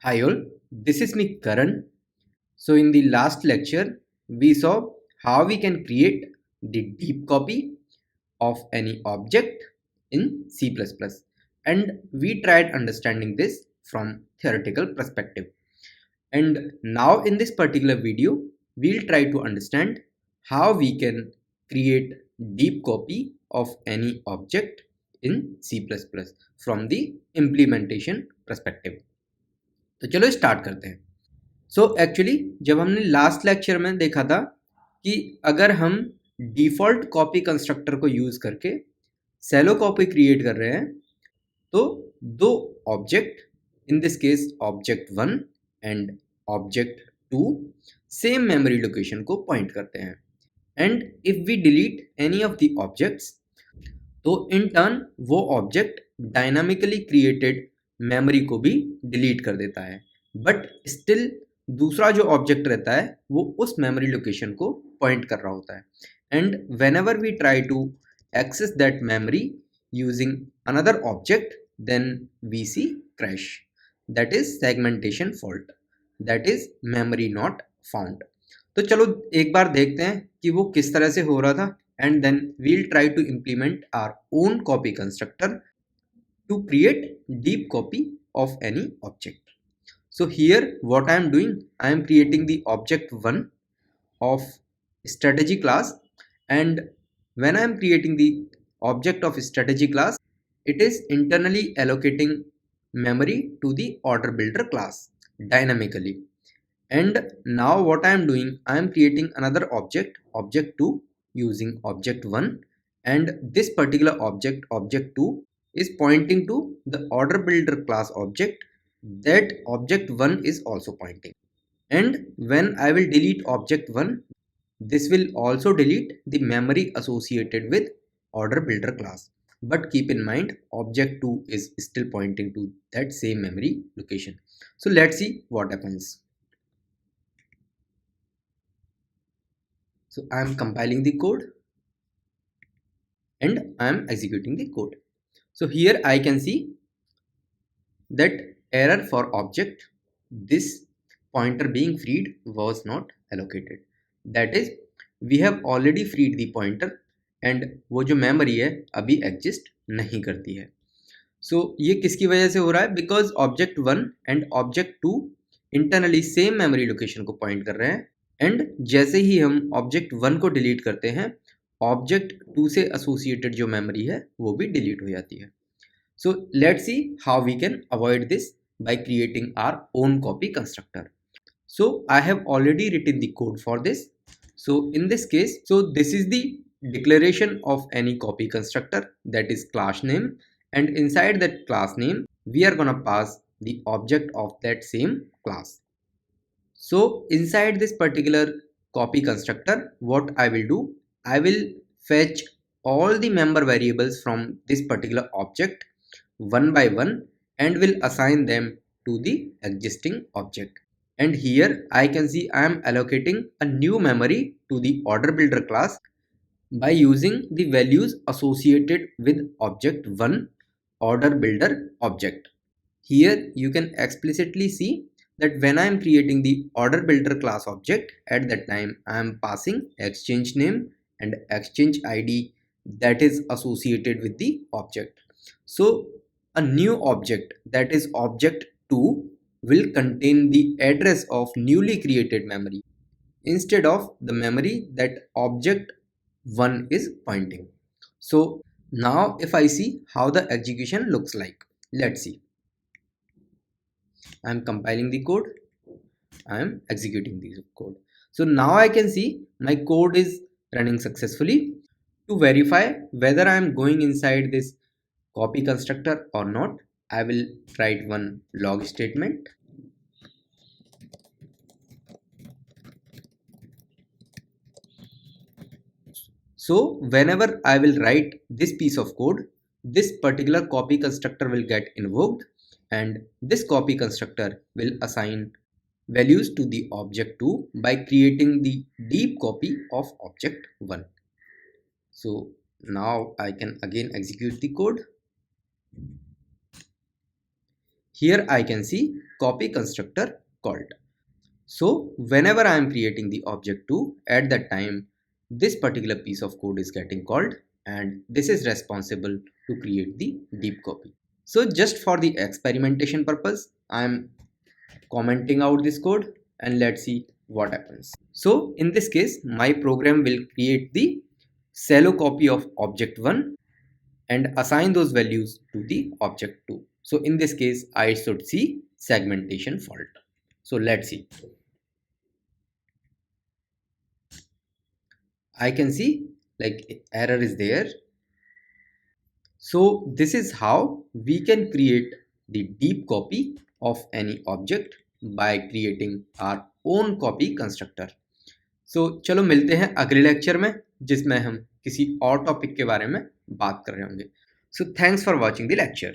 Hi all, this is me Karan. So in the last lecture, we saw how we can create the deep copy of any object in C++, and we tried understanding this from theoretical perspective. And now in this particular video, we'll try to understand how we can create deep copy of any object in C++ from the implementation perspective. तो चलो start करते हैं। So actually जब हमने last lecture में देखा था कि अगर हम डिफ़ॉल्ट कॉपी कंस्ट्रक्टर को यूज़ करके सेलो कॉपी क्रिएट कर रहे हैं तो दो object, in this case object 1 and object 2 same memory location को पॉइंट करते हैं। And if we delete any of the objects तो इन टर्न वो ऑब्जेक्ट डायनामिकली क्रिएटेड मेमोरी को भी डिलीट कर देता है, बट स्टिल दूसरा जो ऑब्जेक्ट रहता है वो उस मेमोरी लोकेशन को पॉइंट कर रहा होता है। And whenever we try to access that memory using another object then we see crash, that is segmentation fault, that is memory not found. तो चलो एक बार देखते हैं कि वो किस तरह से हो रहा था, and then we'll try to implement our own copy constructor to create deep copy of any object. So here what I am doing, I am creating the object 1 of strategy class, and when I am creating the object of strategy class, it is internally allocating memory to the order builder class dynamically. And now what I am doing, I am creating another object, object 2, using object 1, and this particular object, object 2, is pointing to the order builder class object that object 1 is also pointing. And when I will delete object 1, this will also delete the memory associated with order builder class. But keep in mind, object 2 is still pointing to that same memory location. So let's see what happens. So I am compiling the code and I am executing the code. So here I can see that error for object, this pointer being freed was not allocated. That is, we have already freed the pointer and वो जो memory है अभी exist नहीं करती है. So ये किसकी वजह से हो रहा है? Because object 1 and object 2 internally same memory location को point कर रहे हैं, एंड जैसे ही हम ऑब्जेक्ट 1 को डिलीट करते हैं ऑब्जेक्ट 2 से एसोसिएटेड जो मेमोरी है वो भी डिलीट हो जाती है. So let's see how we can avoid this by creating our own copy constructor. So I have already written the code for this. So in this case, so this is the declaration of any copy constructor, that is class name, and inside that class name we are gonna pass the object of that same class. So inside this particular copy constructor, what I will do, I will fetch all the member variables from this particular object one by one and will assign them to the existing object. And here I can see I am allocating a new memory to the order builder class by using the values associated with object 1 order builder object. Here you can explicitly see that when I am creating the order builder class object, at that time I am passing exchange name and exchange ID that is associated with the object. So a new object, that is object 2, will contain the address of newly created memory instead of the memory that object 1 is pointing. So now if I see how the execution looks like, let's see. I am compiling the code, I am executing the code. So now I can see my code is running successfully. To verify whether I am going inside this copy constructor or not, I will write one log statement. So whenever I will write this piece of code, this particular copy constructor will get invoked, and this copy constructor will assign values to the object 2 by creating the deep copy of object 1. So now I can again execute the code. Here I can see copy constructor called. So whenever I am creating the object 2, at that time this particular piece of code is getting called, and this is responsible to create the deep copy. So just for the experimentation purpose, I am commenting out this code and let's see what happens. So in this case, my program will create the shallow copy of object 1 and assign those values to the object 2. So in this case, I should see segmentation fault. So let's see. I can see like error is there. So this is how we can create the deep copy of any object by creating our own copy constructor. So चलो मिलते हैं अगले lecture में, जिसमें हम किसी और topic के बारे में बात कर रहे होंगे. So thanks for watching the lecture.